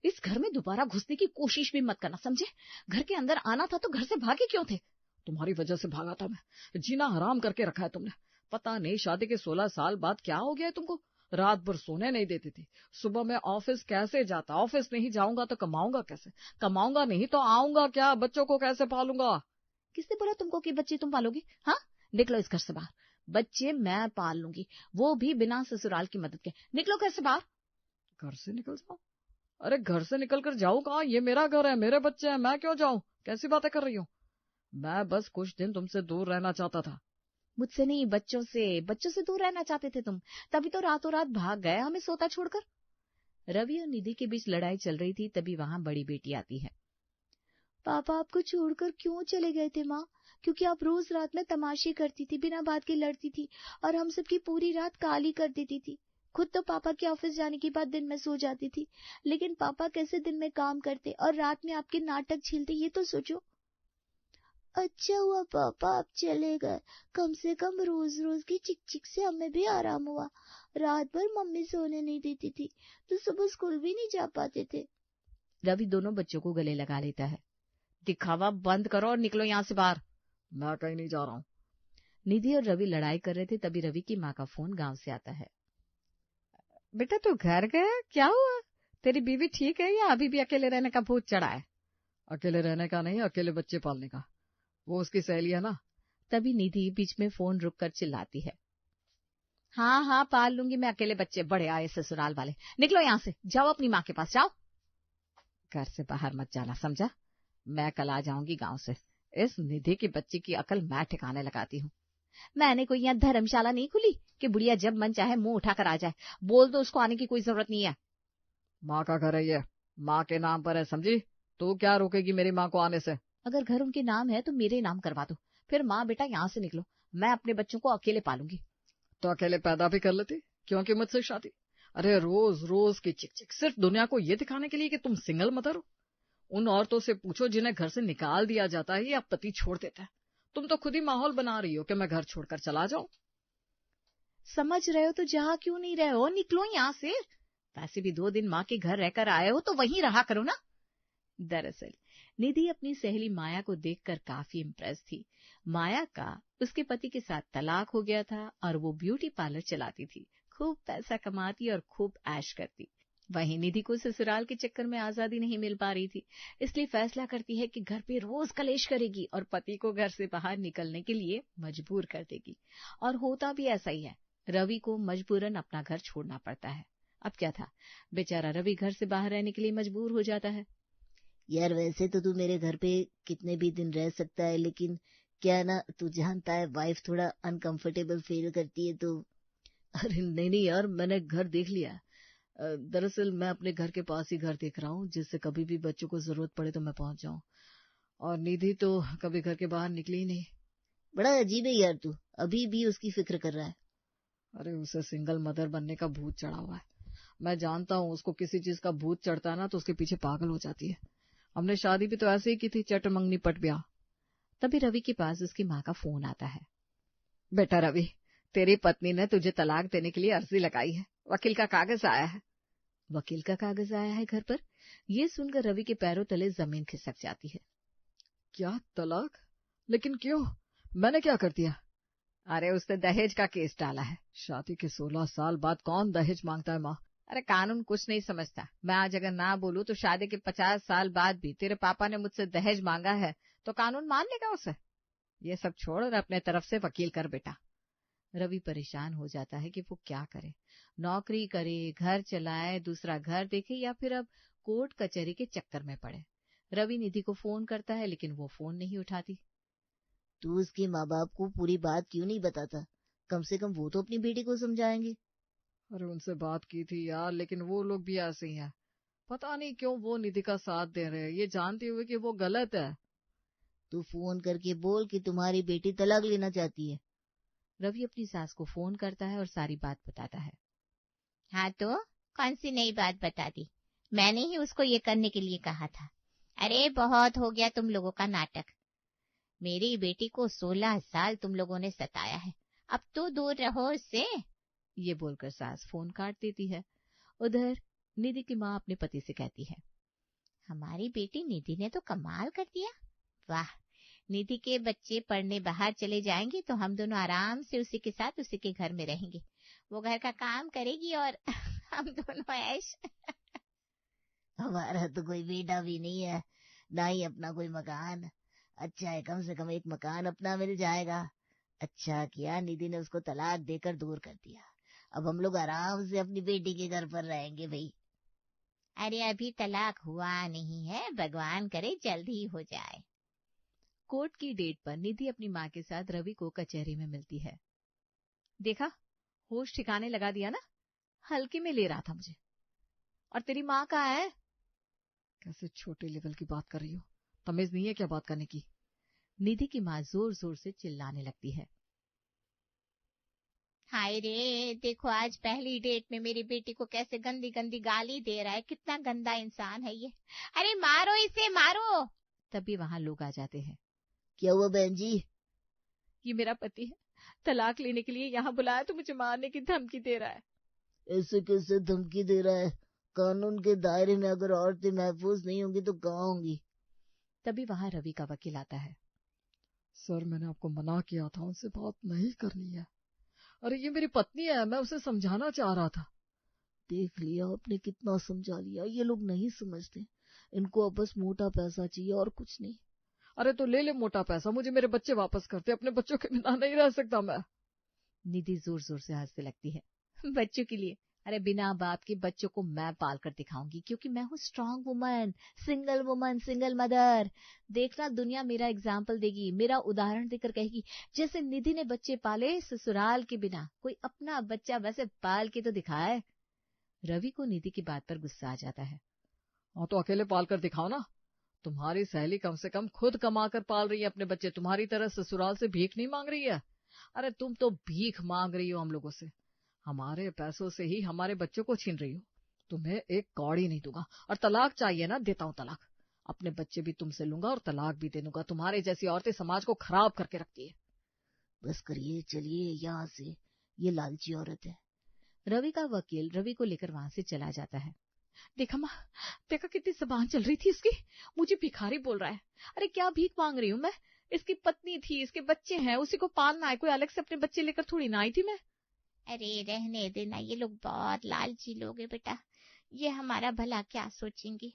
इस घर में दोबारा घुसने की कोशिश भी मत करना, समझे? घर के अंदर आना था तो घर से भागे क्यों थे? तुम्हारी वजह से भागा था मैं। जीना हराम करके रखा है तुमने। पता नहीं शादी के 16 साल बाद क्या हो गया है तुमको। रात भर सोने नहीं देती थी। सुबह मैं ऑफिस कैसे जाता? ऑफिस नहीं जाऊंगा तो कमाऊंगा कैसे? कमाऊंगा नहीं तो आऊंगा क्या? बच्चों को कैसे पालूंगा? किसने बोला तुमको कि बच्चे तुम पालोगी? हाँ, निकलो इस घर से बाहर। बच्चे मैं पाल लूंगी, वो भी बिना ससुराल की मदद के। निकलो घर से बाहर। घर से निकल जाओ? अरे घर से निकल कर जाऊं कहाँ? ये मेरा घर है, मेरे बच्चे हैं, मैं क्यों जाऊं? कैसी बातें कर रही हूँ? मैं बस कुछ दिन तुमसे दूर रहना चाहता था। मुझसे नहीं, बच्चों से। बच्चों से दूर रहना चाहते थे तुम, तभी तो रातों रात भाग गए हमें सोता छोड़कर। रवि और निधि के बीच लड़ाई चल रही थी, तभी वहां बड़ी बेटी आती है। पापा आपको छोड़कर क्यों चले गए थे माँ? क्योंकि आप रोज रात में तमाशे करती थी, बिना बात के लड़ती थी और हम सबकी पूरी रात काली कर देती थी। खुद तो पापा के ऑफिस जाने के बाद दिन में सो जाती थी, लेकिन पापा कैसे दिन में काम करते और रात में आपके नाटक झेलते, ये तो सोचो। अच्छा हुआ पापा आप चले गए, कम से कम रोज रोज की चिक चिक से हमें भी आराम हुआ। रात भर मम्मी सोने नहीं देती थी तो सुबह स्कूल भी नहीं जा पाते थे। रवि दोनों बच्चों को गले लगा लेता है। दिखावा बंद करो और निकलो यहाँ से बाहर। मैं कहीं नहीं जा रहा हूँ। निधि और रवि लड़ाई कर रहे थे, तभी रवि की माँ का फोन गांव से आता है। बेटा तू घर गया, क्या हुआ? तेरी बीवी ठीक है या अभी भी अकेले रहने का भूत चढ़ा है? अकेले रहने का नहीं, अकेले बच्चे पालने का। वो उसकी सहेली है ना। तभी निधि बीच में फोन रुक कर चिल्लाती है। हाँ हाँ पाल लूंगी मैं अकेले बच्चे, बड़े आए ससुराल वाले। निकलो यहाँ से, जाओ अपनी माँ के पास जाओ। घर से बाहर मत जाना, समझा? मैं कल आ जाऊंगी गांव से। इस निधि की बच्ची की अकल मैं ठिकाने लगाती हूँ। मैंने कोई यहाँ धर्मशाला नहीं खुली कि बुढ़िया जब मन चाहे मुंह उठाकर आ जाए। बोल दो उसको आने की कोई जरूरत नहीं है। माँ का घर है ये, माँ के नाम पर है, समझी? तू क्या रोकेगी मेरी माँ को आने से? अगर घर उनके नाम है तो मेरे नाम करवा दो, फिर माँ बेटा यहाँ से निकलो। मैं अपने बच्चों को अकेले पालूंगी। तो अकेले पैदा भी कर लेती, क्योंकि मुझसे शादी? अरे रोज रोज की चिक चिक, सिर्फ दुनिया को ये दिखाने के लिए कि तुम सिंगल मदर हो। उन औरतों से पूछो जिन्हें घर से निकाल दिया जाता है या पति छोड़ देता है। तुम तो खुद ही माहौल बना रही हो कि मैं घर छोड़कर चला जाऊं। समझ रहे हो तो जहाँ क्यों नहीं रहे हो, निकलो यहाँ से। वैसे भी 2 दिन माँ के घर रहकर आए हो तो वहीं रहा करो ना। दरअसल निधि अपनी सहेली माया को देखकर काफी इम्प्रेस थी। माया का उसके पति के साथ तलाक हो गया था और वो ब्यूटी पार्लर चलाती थी, खूब पैसा कमाती और खूब ऐश करती। वहीं निधि को ससुराल के चक्कर में आजादी नहीं मिल पा रही थी, इसलिए फैसला करती है कि घर पे रोज कलेश करेगी और पति को घर से बाहर निकलने के लिए मजबूर कर देगी। और होता भी ऐसा ही है, रवि को मजबूरन अपना घर छोड़ना पड़ता है। अब क्या था, बेचारा रवि घर से बाहर रहने के लिए मजबूर हो जाता है। यार वैसे तो तू मेरे घर पे कितने भी दिन रह सकता है, लेकिन क्या ना तू जानता है वाइफ थोड़ा अनकंफर्टेबल फील करती है तो। अरे नहीं नहीं यार, मैंने घर देख लिया है। दरअसल मैं अपने घर के पास ही घर देख रहा हूँ, जिससे कभी भी बच्चों को जरूरत पड़े तो मैं पहुंच जाऊं। और निधि तो कभी घर के बाहर निकली ही नहीं। बड़ा अजीब है यार, तू अभी भी उसकी फिक्र कर रहा है। अरे उसे सिंगल मदर बनने का भूत चढ़ा हुआ है। मैं जानता हूँ उसको किसी चीज का भूत चढ़ता है ना तो उसके पीछे पागल हो जाती है। हमने शादी भी तो ऐसे ही की थी, चट मंगनी पट ब्याह। तभी रवि के पास उसकी माँ का फोन आता है। बेटा रवि, तेरी पत्नी ने तुझे तलाक देने के लिए अर्जी लगाई है, वकील का कागज आया है। वकील का कागज आया है घर पर? ये सुनकर रवि के पैरों तले जमीन खिसक जाती है। क्या तलाक? लेकिन क्यों? मैंने क्या कर दिया? अरे उसने दहेज का केस डाला है। शादी के 16 साल बाद कौन दहेज मांगता है माँ? अरे कानून कुछ नहीं समझता। मैं आज अगर ना बोलूं तो शादी के 50 साल बाद भी तेरे पापा ने मुझसे दहेज मांगा है तो कानून मान लेगा उसे। ये सब छोड़ और अपने तरफ से वकील कर बेटा। रवि परेशान हो जाता है कि वो क्या करे, नौकरी करे, घर चलाए, दूसरा घर देखे या फिर अब कोर्ट कचहरी के चक्कर में पड़े। रवि निधि को फोन करता है लेकिन वो फोन नहीं उठाती। तू उसके माँ बाप को पूरी बात क्यों नहीं बताता? कम से कम वो तो अपनी बेटी को समझाएंगे। अरे उनसे बात की थी यार, लेकिन वो लोग भी ऐसे ही हैं। पता नहीं क्यों वो निधि का साथ दे रहे हैं, ये जानते हुए कि वो गलत है। तू फोन करके बोल कि तुम्हारी बेटी तलाक लेना चाहती है। रवि अपनी सास को फोन करता है और सारी बात बताता है। हाँ तो कौन सी नई बात बता दी? मैंने ही उसको ये करने के लिए कहा था। अरे बहुत हो गया तुम लोगों का नाटक। मेरी बेटी को 16 साल तुम लोगों ने सताया है, अब तो दूर रहो उससे। ये बोलकर सास फोन काट देती है। उधर निधि की माँ अपने पति से कहती है, हमारी बेटी निधि ने तो कमाल कर दिया। वाह, निधि के बच्चे पढ़ने बाहर चले जाएंगे तो हम दोनों आराम से उसी के साथ उसी के घर में रहेंगे। वो घर का काम करेगी और हम दोनों ऐश। हमारा तो कोई बेटा भी नहीं है, ना ही अपना कोई मकान। अच्छा है, कम से कम एक मकान अपना मिल जाएगा। अच्छा किया निधि ने उसको तलाक देकर दूर कर दिया। अब हम लोग आराम से अपनी बेटी के घर पर रहेंगे भाई। अरे अभी तलाक हुआ नहीं है, भगवान करे जल्द ही हो जाए। कोर्ट की डेट पर निधि अपनी माँ के साथ रवि को कचहरी में मिलती है। देखा, होश ठिकाने लगा दिया ना, हल्के में ले रहा था मुझे। और तेरी माँ कहाँ है? कैसे छोटे लेवल की बात कर रही हो, तमीज नहीं है क्या बात करने की? निधि की माँ जोर जोर से चिल्लाने लगती है। हाय रे, देखो आज पहली डेट में मेरी बेटी को कैसे गंदी गंदी गाली दे रहा है। कितना गंदा इंसान है ये। अरे मारो इसे, मारो। तभी वहां लोग आ जाते हैं। क्या हुआ बहन जी? ये मेरा पति है, तलाक लेने के लिए यहाँ बुलाया तो मुझे मारने की धमकी दे रहा है। ऐसे कैसे धमकी दे रहा है? कानून के दायरे में अगर औरतें महफूज नहीं होंगी तो कहाँ होंगी? तभी वहां रवि का वकील आता है। सर, मैंने आपको मना किया था, उनसे बात नहीं करनी है। अरे ये मेरी पत्नी है, मैं उसे समझाना चाह रहा था। देख लिया आपने, कितना समझा लिया। ये लोग नहीं समझते, इनको अब बस मोटा पैसा चाहिए और कुछ नहीं। अरे तो ले ले मोटा पैसा, मुझे मेरे बच्चे वापस करते, अपने बच्चों के बिना नहीं रह सकता मैं। निधि जोर जोर से हंसने लगती है। बच्चों के लिए? अरे बिना बाप के बच्चों को मैं पाल कर दिखाऊंगी, क्योंकि मैं हूँ स्ट्रांग वुमन, सिंगल मदर। देखना, दुनिया मेरा एग्जाम्पल देगी, मेरा उदाहरण देकर कहेगी, जैसे निधि ने बच्चे पाले ससुराल के बिना, कोई अपना बच्चा वैसे पाल के तो दिखाए। रवि को निधि की बात पर गुस्सा आ जाता है। हाँ तो अकेले पाल कर दिखाओ ना। तुम्हारी सहेली कम से कम खुद कमा कर पाल रही है अपने बच्चे, तुम्हारी तरह ससुराल से भीख नहीं मांग रही है। अरे तुम तो भीख मांग रही हो हम लोगों से, हमारे पैसों से ही हमारे बच्चों को छीन रही हो। तुम्हें एक कौड़ी नहीं दूंगा, और तलाक चाहिए ना, देता हूँ तलाक। अपने बच्चे भी तुमसे लूंगा और तलाक भी दे दूंगा। तुम्हारे जैसी औरतें समाज को खराब करके रखती है। बस करिए, चलिए यहाँ से, ये लालची औरत है। रवि का वकील रवि को लेकर वहां से चला जाता है। देखा माँ, देखा कितनी जबान चल रही थी इसकी, मुझे भिखारी बोल रहा है। अरे क्या भीख मांग रही हूँ मैं? इसकी पत्नी थी, इसके बच्चे हैं, उसी को पालना है, कोई अलग से अपने बच्चे लेकर थोड़ी ना आई थी मैं। अरे रहने देना, ये लोग बहुत लालची लोग हैं बेटा, ये हमारा भला क्या सोचेंगे।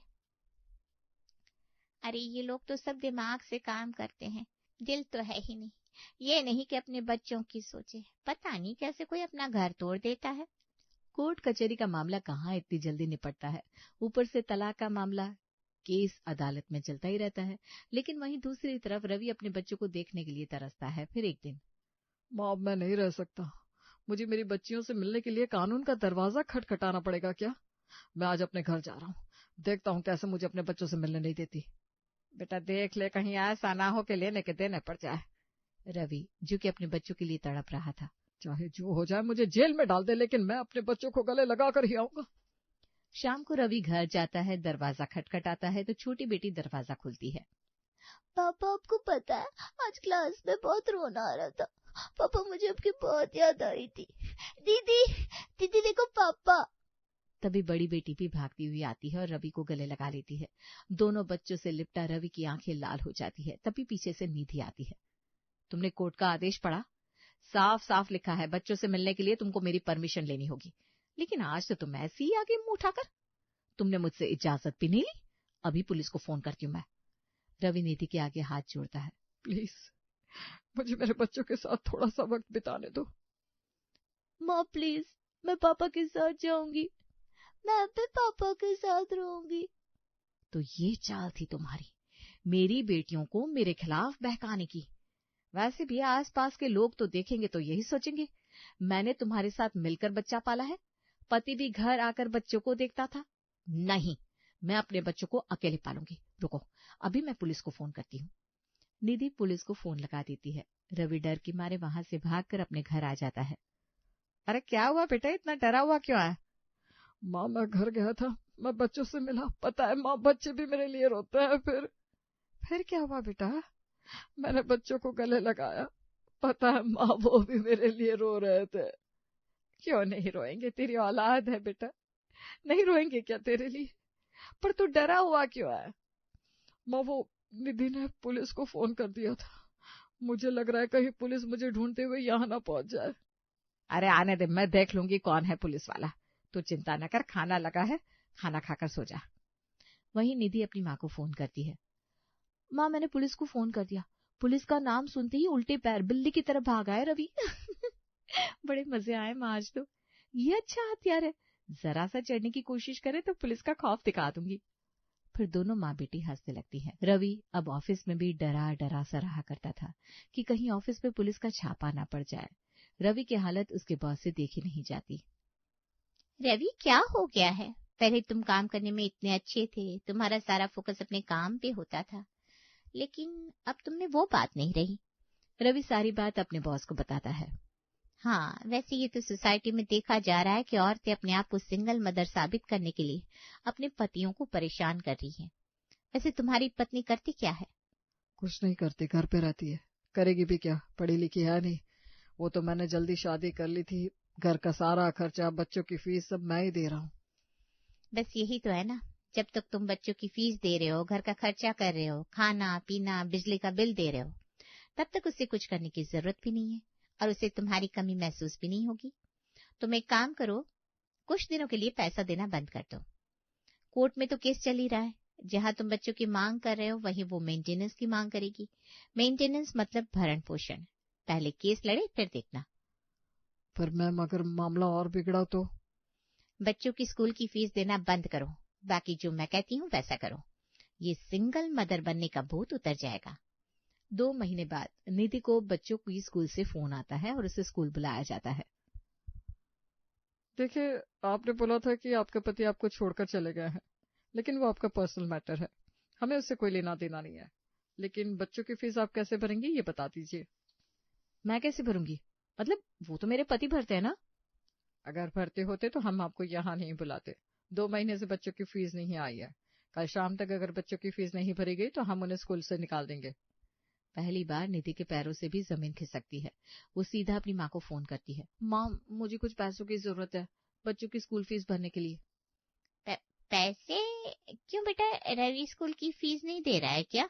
अरे ये लोग तो सब दिमाग से काम करते हैं, दिल तो है ही नहीं। ये नहीं कि अपने बच्चों की सोचे। पता नहीं कैसे कोई अपना घर तोड़ देता है। कोर्ट कचहरी का मामला कहाँ इतनी जल्दी निपटता है, ऊपर से तलाक का मामला, केस अदालत में चलता ही रहता है। लेकिन वहीं दूसरी तरफ रवि अपने बच्चों को देखने के लिए तरसता है। फिर एक दिन, माँ, अब मैं नहीं रह सकता, मुझे मेरी बच्चियों से मिलने के लिए कानून का दरवाजा खटखटाना पड़ेगा क्या? मैं आज अपने घर जा रहा हूँ, देखता हूँ कैसे मुझे अपने बच्चों से मिलने नहीं देती। बेटा देख ले, कहीं ऐसा ना हो कि लेने के देने पड़ जाए। रवि, जो कि अपने बच्चों के लिए तड़प रहा था, चाहे जो हो जाए, मुझे जेल में डाल दे, लेकिन मैं अपने बच्चों को गले लगा कर ही आऊंगा। शाम को रवि घर जाता है, दरवाजा खटखटाता है तो छोटी बेटी दरवाजा खोलती है। पापा, आपको पता है आज क्लास में बहुत रोना आ रहा था। पापा, मुझे आपकी बहुत याद आ रही थी। दीदी, दीदी देखो पापा। तभी बड़ी बेटी भी भागती हुई आती है और रवि को गले लगा लेती है। दोनों बच्चों से लिपटा रवि की आंखें लाल हो जाती है। तभी पीछे से निधि आती है। तुमने कोर्ट का आदेश पढ़ा? साफ साफ लिखा है बच्चों से मिलने के लिए तुमको मेरी परमिशन लेनी होगी, लेकिन आज तो तुम ऐसे ही आगे मुंह उठाकर, तुमने मुझसे इजाजत भी नहीं ली। अभी पुलिस को फोन करती हूँ मैं। रवि निधि के आगे हाथ जोड़ता है। प्लीज मुझे मेरे बच्चों के साथ थोड़ा सा वक्त बिताने दो। माँ प्लीज, मैं पापा के साथ जाऊंगी, मैं भी पापा के साथ रहूंगी। तो ये चाल थी तुम्हारी, मेरी बेटियों को मेरे खिलाफ बहकाने की। वैसे भी आसपास के लोग तो देखेंगे तो यही सोचेंगे मैंने तुम्हारे साथ मिलकर बच्चा पाला है। पति भी घर आकर बच्चों को देखता था। नहीं, मैं अपने बच्चों को अकेले पालूंगी। रुको, अभी मैं पुलिस को फोन करती हूँ। निधि पुलिस को फोन लगा देती है। रवि डर के मारे वहां से भागकर अपने घर आ जाता है। अरे क्या हुआ बेटा, इतना डरा हुआ क्यों है? माँ, मैं घर गया था, मैं बच्चों से मिला। पता है माँ, बच्चे भी मेरे लिए रोते हैं। फिर क्या हुआ बेटा? मैंने बच्चों को गले लगाया, पता है माँ, वो भी मेरे लिए रो रहे थे। क्यों नहीं रोएंगे, तेरी औलाद है बेटा। नहीं रोएंगे क्या तेरे लिए? पर तू डरा हुआ क्यों है? माँ, वो निधि ने पुलिस को फोन कर दिया था। मुझे लग रहा है कहीं पुलिस मुझे ढूंढते हुए यहाँ ना पहुंच जाए। अरे आने दे, मैं देख लूंगी कौन है पुलिस वाला। तू चिंता न कर, खाना लगा है, खाना खाकर सो जा। वहीं निधि अपनी माँ को फोन करती है। माँ, मैंने पुलिस को फोन कर दिया। पुलिस का नाम सुनते ही उल्टे पैर बिल्ली की तरह भाग आए रवि। बड़े मजे आए माँ आज तो। ये अच्छा हथियार है, जरा सा चढ़ने की कोशिश करे तो पुलिस का खौफ दिखा दूंगी। फिर दोनों माँ बेटी हंसने लगती हैं। रवि अब ऑफिस में भी डरा डरा सा रहा करता था कि कहीं ऑफिस में पुलिस का छापा ना पड़ जाए। रवि की हालत उसके बॉस से देखी नहीं जाती। रवि, क्या हो गया है? पहले तुम काम करने में इतने अच्छे थे, तुम्हारा सारा फोकस अपने काम पे होता था, लेकिन अब तुमने वो बात नहीं रही। रवि सारी बात अपने बॉस को बताता है। हाँ, वैसे ये तो सोसाइटी में देखा जा रहा है कि औरतें अपने आप को सिंगल मदर साबित करने के लिए अपने पतियों को परेशान कर रही हैं। वैसे तुम्हारी पत्नी करती क्या है? कुछ नहीं करती, घर पे रहती है। करेगी भी क्या, पढ़ी लिखी है नहीं। वो तो मैंने जल्दी शादी कर ली थी। घर का सारा खर्चा, बच्चों की फीस सब मैं ही दे रहा हूँ। बस यही तो है ना, जब तक तुम बच्चों की फीस दे रहे हो, घर का खर्चा कर रहे हो, खाना पीना बिजली का बिल दे रहे हो, तब तक उससे कुछ करने की जरूरत भी नहीं है और उसे तुम्हारी कमी महसूस भी नहीं होगी। तुम एक काम करो, कुछ दिनों के लिए पैसा देना बंद कर दो। कोर्ट में तो केस चल ही रहा है। जहां तुम बच्चों की मांग कर रहे हो वहीं वो मेंटेनेंस की मांग करेगी। मेंटेनेंस मतलब भरण पोषण। पहले केस लड़े फिर देखना। पर मैम, अगर मामला और बिगड़ा तो? बच्चों की स्कूल की फीस देना बंद करो, बाकी जो मैं कहती हूँ वैसा करो। ये सिंगल मदर बनने का भूत उतर जाएगा। 2 महीने बाद निधि को बच्चों की स्कूल से फोन आता है और उसे स्कूल बुलाया जाता है। देखिए, आपने बोला था कि आपके पति आपको छोड़कर चले गए हैं, लेकिन वो आपका पर्सनल मैटर है, हमें उससे कोई लेना देना नहीं है। लेकिन बच्चों की फीस आप कैसे भरेंगी, ये बता दीजिए। मैं कैसे भरूंगी? मतलब वो तो मेरे पति भरते हैं ना। अगर भरते होते तो हम आपको यहाँ नहीं बुलाते। 2 महीने से बच्चों की फीस नहीं आई है। कल शाम तक अगर बच्चों की फीस नहीं भरी गई तो हम उन्हें स्कूल से निकाल देंगे। पहली बार निधि के पैरों से भी जमीन खिसकती है। वो सीधा अपनी माँ को फोन करती है। माँ, मुझे कुछ पैसों की जरूरत है बच्चों की स्कूल फीस भरने के लिए। पैसे? क्यों बेटा, रवि स्कूल की फीस नहीं दे रहा है क्या?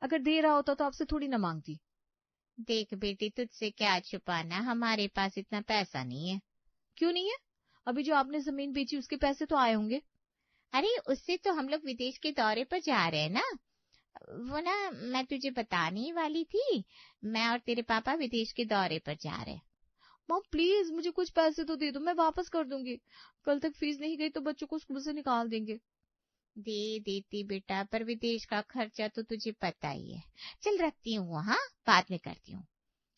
अगर दे रहा होता तो आपसे थोड़ी ना मांगती। देख बेटी, तुझसे क्या छुपाना, हमारे पास इतना पैसा नहीं है। क्यों नहीं है? अभी जो आपने जमीन बेची उसके पैसे तो आए होंगे। अरे उससे तो हम लोग विदेश के दौरे पर जा रहे हैं ना। वो ना, मैं तुझे बताने ही वाली थी, मैं और तेरे पापा विदेश के दौरे पर जा रहे हैं। माँ प्लीज मुझे कुछ पैसे तो दे दो, मैं वापस कर दूंगी। कल तक फीस नहीं गई तो बच्चों को स्कूल से निकाल देंगे। दे देती बेटा, पर विदेश का खर्चा तो तुझे पता ही है। चल रखती हूँ, हाँ बाद में करती हूँ।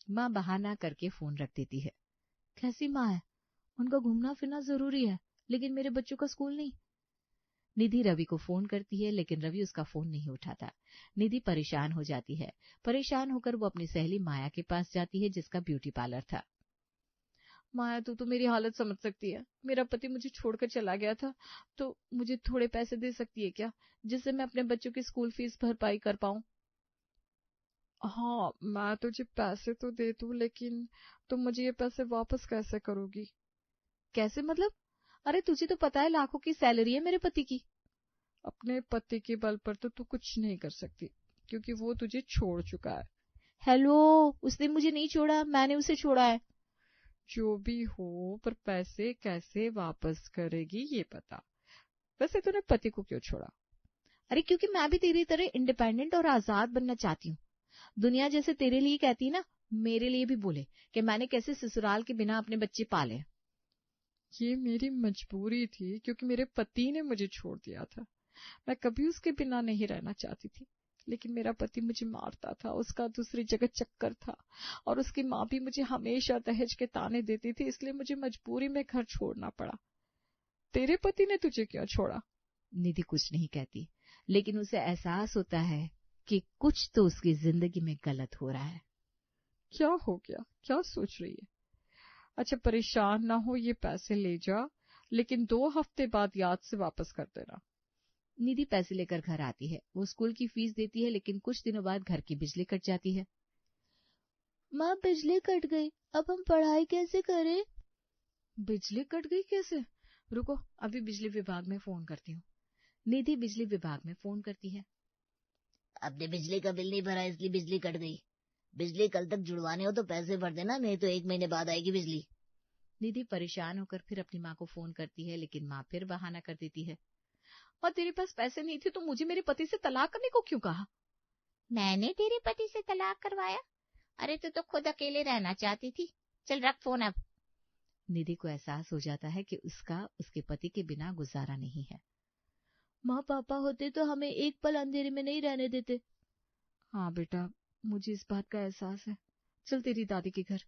माँ बहाना करके फोन रख देती है। कैसी माँ है, उनका घूमना फिरना जरूरी है लेकिन मेरे बच्चों का स्कूल नहीं। निधि रवि को फोन करती है लेकिन रवि उसका फोन नहीं उठाता। निधि परेशान हो जाती है। परेशान होकर वो अपनी सहेली माया के पास जाती है जिसका ब्यूटी पार्लर था। माया, तू तो मेरी हालत समझ सकती है। मेरा पति मुझे छोड़कर चला गया था, तो मुझे थोड़े पैसे दे सकती है क्या, जिससे मैं अपने बच्चों की स्कूल फीस भरपाई कर पाऊं। हाँ, मैं तुझे पैसे तो दे दूं, लेकिन तुम मुझे ये पैसे वापस कैसे करोगी? कैसे मतलब? अरे तुझे तो पता है लाखों की सैलरी है मेरे पति की। अपने पति के बल पर तो तू कुछ नहीं कर सकती, क्योंकि वो तुझे छोड़ चुका है। हेलो, उसने मुझे नहीं छोड़ा, मैंने उसे छोड़ा है। जो भी हो, पर पैसे कैसे वापस करेगी ये बता। वैसे तूने पति को क्यों छोड़ा? अरे क्योंकि मैं भी तेरी तरह इंडिपेंडेंट और आजाद बनना चाहती हूँ। दुनिया जैसे तेरे लिए कहती है ना, मेरे लिए भी बोले कि मैंने कैसे ससुराल के बिना अपने बच्चे पाले। ये मेरी मजबूरी थी, क्योंकि मेरे पति ने मुझे छोड़ दिया था। मैं कभी उसके बिना नहीं रहना चाहती थी, लेकिन मेरा पति मुझे मारता था, उसका दूसरी जगह चक्कर था, और उसकी माँ भी मुझे हमेशा दहेज के ताने देती थी, इसलिए मुझे मजबूरी में घर छोड़ना पड़ा। तेरे पति ने तुझे क्यों छोड़ा? निधि कुछ नहीं कहती, लेकिन उसे एहसास होता है कि कुछ तो उसकी जिंदगी में गलत हो रहा है। क्या हो गया, क्या सोच रही है? अच्छा, परेशान ना हो, ये पैसे ले जा, लेकिन 2 हफ्ते बाद याद से वापस कर देना। निधि पैसे लेकर घर आती है। वो स्कूल की फीस देती है लेकिन कुछ दिनों बाद घर की बिजली कट जाती है। माँ, बिजली कट गई, अब हम पढ़ाई कैसे करें? बिजली कट गई कैसे? रुको, अभी बिजली विभाग में फोन करती हूँ। निधि बिजली विभाग में फोन करती है। आपने बिजली का बिल नहीं भरा इसलिए बिजली कट गई। बिजली कल तक जुड़वाने हो तो पैसे भर देना, नहीं तो 1 महीने बाद आएगी बिजली। निधि परेशान होकर फिर अपनी माँ को फोन करती है, लेकिन माँ फिर बहाना कर देती है। और तेरे पास पैसे नहीं थे तो मुझे मेरे पति से तलाक करने को क्यों कहा? मैंने तेरे पति से तलाक करवाया? अरे तू तो खुद अकेले रहना चाहती थी। चल रख फोन अब। निधि को एहसास हो जाता है कि उसका उसके पति के बिना गुजारा नहीं है। माँ पापा होते तो हमें एक पल अंधेरे में नहीं रहने देते। हाँ बेटा, मुझे इस बात का एहसास है। चल तेरी दादी के घर।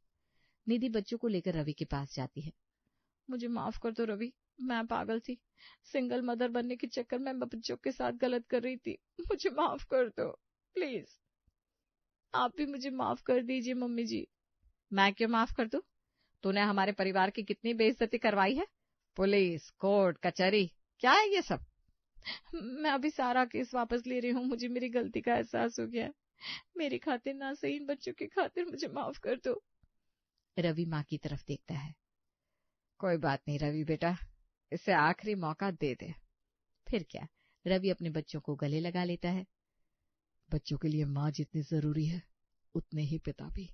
निधि बच्चों को लेकर रवि के पास जाती है। मुझे माफ कर दो रवि, मैं पागल थी। सिंगल मदर बनने के चक्कर में मैं बच्चों के साथ गलत कर रही थी। मुझे माफ कर दो प्लीज। आप भी मुझे माफ कर दीजिए मम्मी जी। मैं क्यों माफ कर दूं? तूने हमारे परिवार की कितनी बेइज्जती करवाई है। पुलिस, कोर्ट, कचहरी, क्या है ये सब? मैं अभी सारा केस वापस ले रही हूँ। मुझे मेरी गलती का एहसास हो गया है। मेरी खातिर ना सही, इन बच्चों की खातिर मुझे माफ कर दो। रवि माँ की तरफ देखता है। कोई बात नहीं रवि बेटा, इसे आखिरी मौका दे दे। फिर क्या, रवि अपने बच्चों को गले लगा लेता है। बच्चों के लिए माँ जितनी जरूरी है उतने ही पिता भी।